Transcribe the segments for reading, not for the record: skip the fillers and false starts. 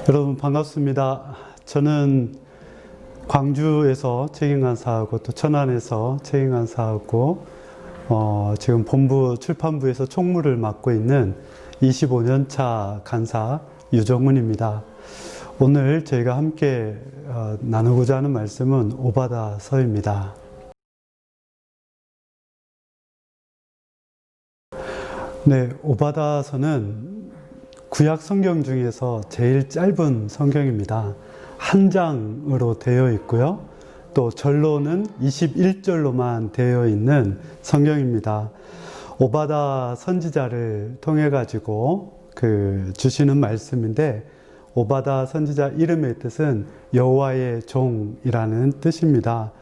여러분 반갑습니다. 저는 광주에서 책임간사하고 또 천안에서 책임간사하고 지금 본부 출판부에서 총무를 맡고 있는 25년 차 간사 유정훈입니다. 오늘 저희가 함께 나누고자 하는 말씀은 오바다서입니다. 네, 오바다서는 구약 성경 중에서 제일 짧은 성경입니다. 한 장으로 되어 있고요. 또 절로는 21절로만 되어 있는 성경입니다. 오바다 선지자를 통해 가지고 주시는 말씀인데, 오바다 선지자 이름의 뜻은 여호와의 종이라는 뜻입니다.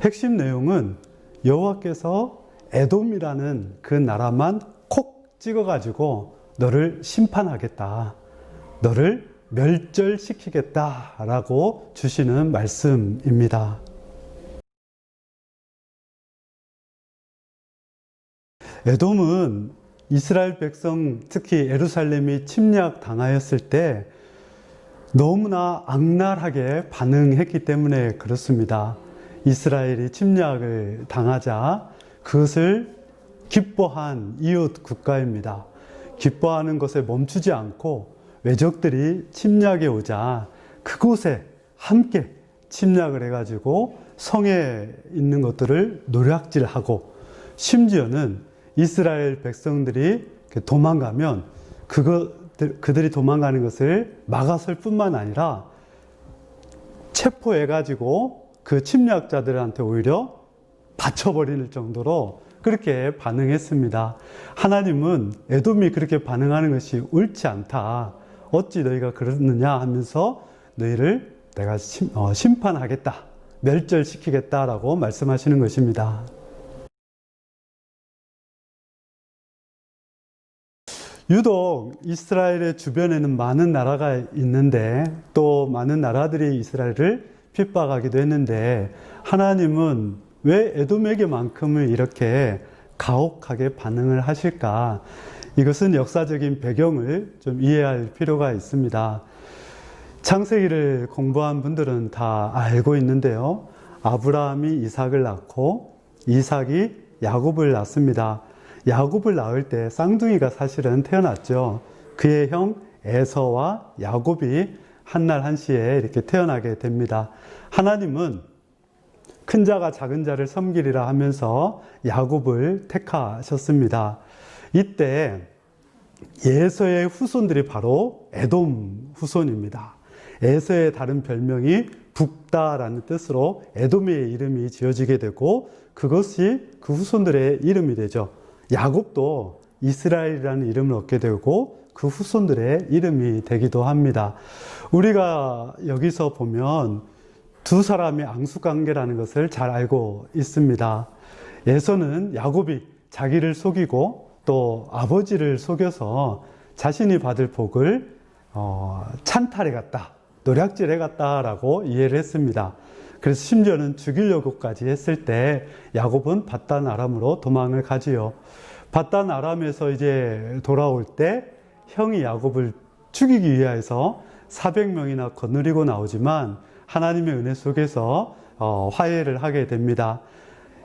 핵심 내용은 여호와께서 에돔이라는 그 나라만 콕 찍어 가지고 너를 심판하겠다, 너를 멸절시키겠다 라고 주시는 말씀입니다. 에돔은 이스라엘 백성, 특히 예루살렘이 침략당하였을 때 너무나 악랄하게 반응했기 때문에 그렇습니다. 이스라엘이 침략을 당하자 그것을 기뻐한 이웃 국가입니다. 기뻐하는 것에 멈추지 않고 외적들이 침략해 오자 그곳에 함께 침략을 해가지고 성에 있는 것들을 노략질하고, 심지어는 이스라엘 백성들이 도망가면 그들이 도망가는 것을 막아설 뿐만 아니라 체포해가지고 그 침략자들한테 오히려 바쳐버릴 정도로 그렇게 반응했습니다. 하나님은 에돔이 그렇게 반응하는 것이 옳지 않다, 어찌 너희가 그러느냐 하면서 너희를 내가 심판하겠다, 멸절시키겠다라고 말씀하시는 것입니다. 유독 이스라엘의 주변에는 많은 나라가 있는데, 또 많은 나라들이 이스라엘을 핍박하기도 했는데, 하나님은 왜 에돔에게만큼은 이렇게 가혹하게 반응을 하실까? 이것은 역사적인 배경을 좀 이해할 필요가 있습니다. 창세기를 공부한 분들은 다 알고 있는데요. 아브라함이 이삭을 낳고 이삭이 야곱을 낳습니다. 야곱을 낳을 때 쌍둥이가 사실은 태어났죠. 그의 형 에서와 야곱이 한날 한시에 이렇게 태어나게 됩니다. 하나님은 큰 자가 작은 자를 섬기리라 하면서 야곱을 택하셨습니다. 이때 에서의 후손들이 바로 에돔 후손입니다. 에서의 다른 별명이 북다라는 뜻으로 에돔의 이름이 지어지게 되고, 그것이 그 후손들의 이름이 되죠. 야곱도 이스라엘이라는 이름을 얻게 되고 그 후손들의 이름이 되기도 합니다. 우리가 여기서 보면 두 사람의 앙숙관계라는 것을 잘 알고 있습니다. 에서는 야곱이 자기를 속이고 또 아버지를 속여서 자신이 받을 복을 찬탈해갔다, 노략질해갔다라고 이해를 했습니다. 그래서 심지어는 죽이려고까지 했을 때 야곱은 밧단 아람으로 도망을 가지요. 밧단 아람에서 이제 돌아올 때 형이 야곱을 죽이기 위해서 400명이나 거느리고 나오지만 하나님의 은혜 속에서 화해를 하게 됩니다.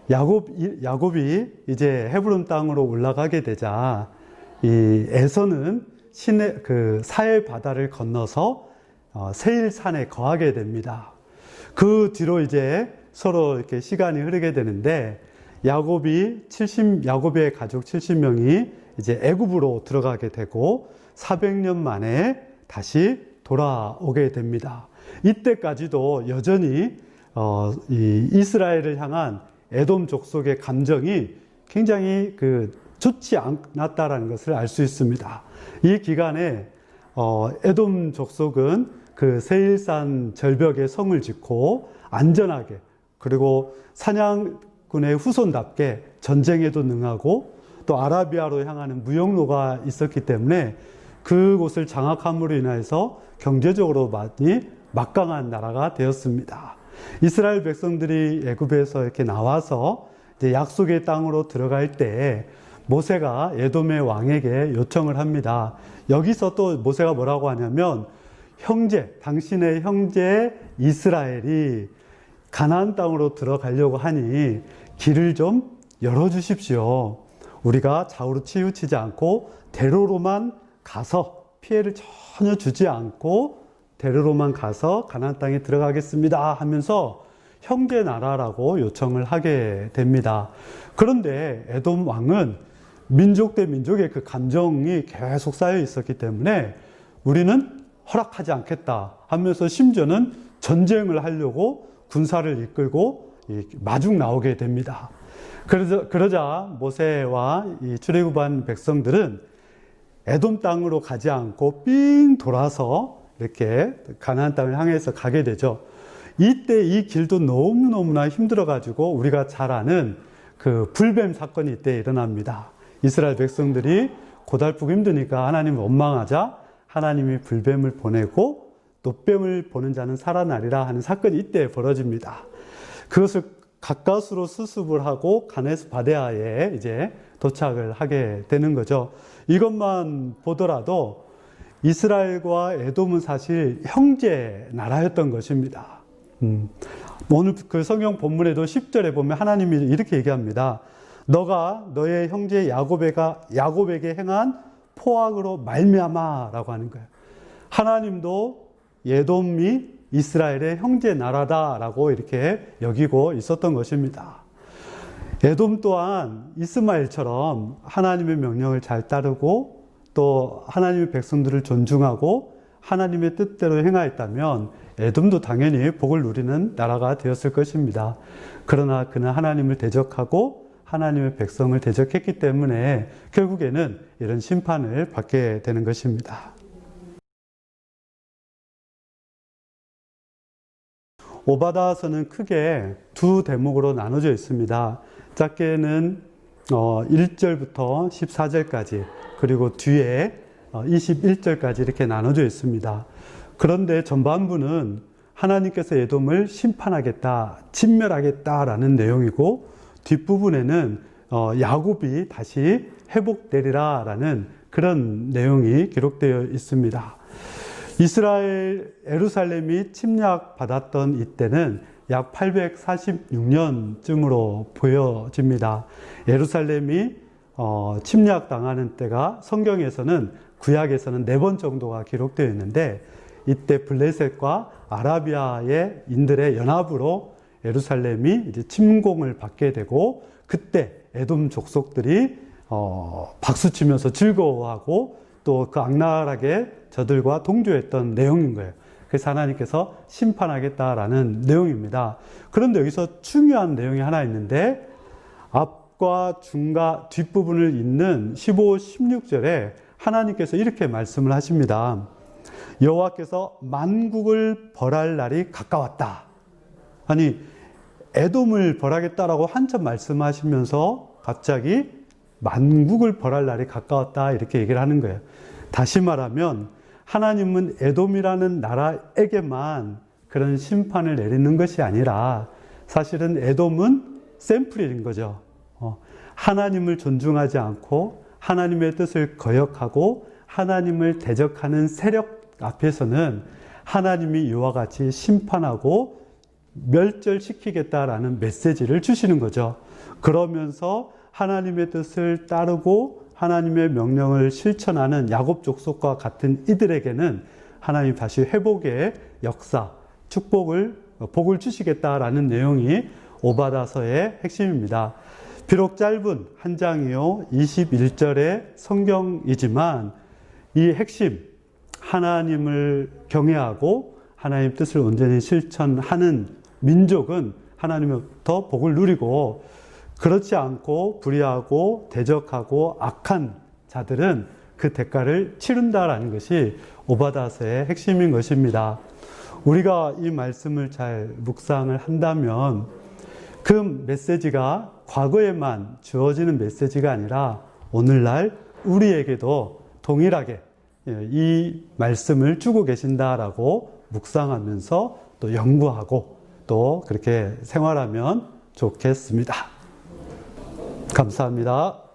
야곱이 이제 헤브론 땅으로 올라가게 되자 이 에서는 사해 바다를 건너서 세일산에 거하게 됩니다. 그 뒤로 이제 서로 이렇게 시간이 흐르게 되는데, 야곱의 가족 70명이 이제 애굽으로 들어가게 되고 400년 만에 다시 돌아오게 됩니다. 이때까지도 여전히 이 이스라엘을 향한 에돔 족속의 감정이 굉장히 좋지 않았다라는 것을 알 수 있습니다. 이 기간에 에돔 족속은 그 세일산 절벽에 성을 짓고 안전하게, 그리고 사냥꾼의 후손답게 전쟁에도 능하고 또 아라비아로 향하는 무역로가 있었기 때문에 그곳을 장악함으로 인해서 경제적으로 많이 막강한 나라가 되었습니다. 이스라엘 백성들이 애굽에서 이렇게 나와서 이제 약속의 땅으로 들어갈 때 모세가 에돔의 왕에게 요청을 합니다. 여기서 또 모세가 뭐라고 하냐면 당신의 형제 이스라엘이 가나안 땅으로 들어가려고 하니 길을 좀 열어주십시오. 우리가 좌우로 치우치지 않고 대로로만 가서 피해를 전혀 주지 않고 대로로만 가서 가나안 땅에 들어가겠습니다 하면서 형제 나라라고 요청을 하게 됩니다. 그런데 에돔 왕은 민족 대 민족의 그 감정이 계속 쌓여 있었기 때문에 우리는 허락하지 않겠다 하면서 심지어는 전쟁을 하려고 군사를 이끌고 마중 나오게 됩니다. 그러자 모세와 이 출애굽한 백성들은 에돔 땅으로 가지 않고 삥 돌아서 이렇게 가나안 땅을 향해서 가게 되죠. 이때 이 길도 너무너무나 힘들어가지고 우리가 잘 아는 그 불뱀 사건이 이때 일어납니다. 이스라엘 백성들이 고달프고 힘드니까 하나님을 원망하자 하나님이 불뱀을 보내고 노뱀을 보는 자는 살아나리라 하는 사건이 이때 벌어집니다. 그것을 가까스로 수습을 하고 가네스 바데아에 이제 도착을 하게 되는 거죠. 이것만 보더라도 이스라엘과 에돔은 사실 형제 나라였던 것입니다. 오늘 그 성경 본문에도 10절에 보면 하나님이 이렇게 얘기합니다. 너가 너의 형제 야곱에게 행한 포악으로 말미암아라고 하는 거예요. 하나님도 에돔이 이스라엘의 형제 나라다라고 이렇게 여기고 있었던 것입니다. 에돔 또한 이스마엘처럼 하나님의 명령을 잘 따르고 또 하나님의 백성들을 존중하고 하나님의 뜻대로 행하였다면 에돔도 당연히 복을 누리는 나라가 되었을 것입니다. 그러나 그는 하나님을 대적하고 하나님의 백성을 대적했기 때문에 결국에는 이런 심판을 받게 되는 것입니다. 오바다서는 크게 두 대목으로 나눠져 있습니다. 작게는 1절부터 14절까지 그리고 뒤에 21절까지 이렇게 나눠져 있습니다. 그런데 전반부는 하나님께서 에돔을 심판하겠다, 진멸하겠다라는 내용이고 뒷부분에는 야곱이 다시 회복되리라라는 그런 내용이 기록되어 있습니다. 예루살렘이 침략받았던 이때는 약 846년쯤으로 보여집니다. 예루살렘이 침략당하는 때가 성경에서는 구약에서는 4번 정도가 기록되어 있는데 이때 블레셋과 아라비아의 인들의 연합으로 예루살렘이 이제 침공을 받게 되고 그때 에돔 족속들이 박수치면서 즐거워하고 또 그 악랄하게 저들과 동조했던 내용인 거예요. 그래서 하나님께서 심판하겠다라는 내용입니다. 그런데 여기서 중요한 내용이 하나 있는데 앞과 중과 뒷부분을 잇는 15, 16절에 하나님께서 이렇게 말씀을 하십니다. 여호와께서 만국을 벌할 날이 가까웠다. 아니 에돔을 벌하겠다라고 한참 말씀하시면서 갑자기 만국을 벌할 날이 가까웠다 이렇게 얘기를 하는 거예요. 다시 말하면 하나님은 에돔이라는 나라에게만 그런 심판을 내리는 것이 아니라 사실은 에돔은 샘플인 거죠. 하나님을 존중하지 않고 하나님의 뜻을 거역하고 하나님을 대적하는 세력 앞에서는 하나님이 이와 같이 심판하고 멸절시키겠다라는 메시지를 주시는 거죠. 그러면서 하나님의 뜻을 따르고 하나님의 명령을 실천하는 야곱 족속과 같은 이들에게는 하나님 다시 회복의 역사, 복을 주시겠다라는 내용이 오바다서의 핵심입니다. 비록 짧은 한 장이요 21절의 성경이지만 이 핵심, 하나님을 경외하고 하나님 뜻을 온전히 실천하는 민족은 하나님으로부터 복을 누리고 그렇지 않고 불의하고 대적하고 악한 자들은 그 대가를 치른다라는 것이 오바다서의 핵심인 것입니다. 우리가 이 말씀을 잘 묵상을 한다면 그 메시지가 과거에만 주어지는 메시지가 아니라 오늘날 우리에게도 동일하게 이 말씀을 주고 계신다라고 묵상하면서 또 연구하고 또 그렇게 생활하면 좋겠습니다. 감사합니다.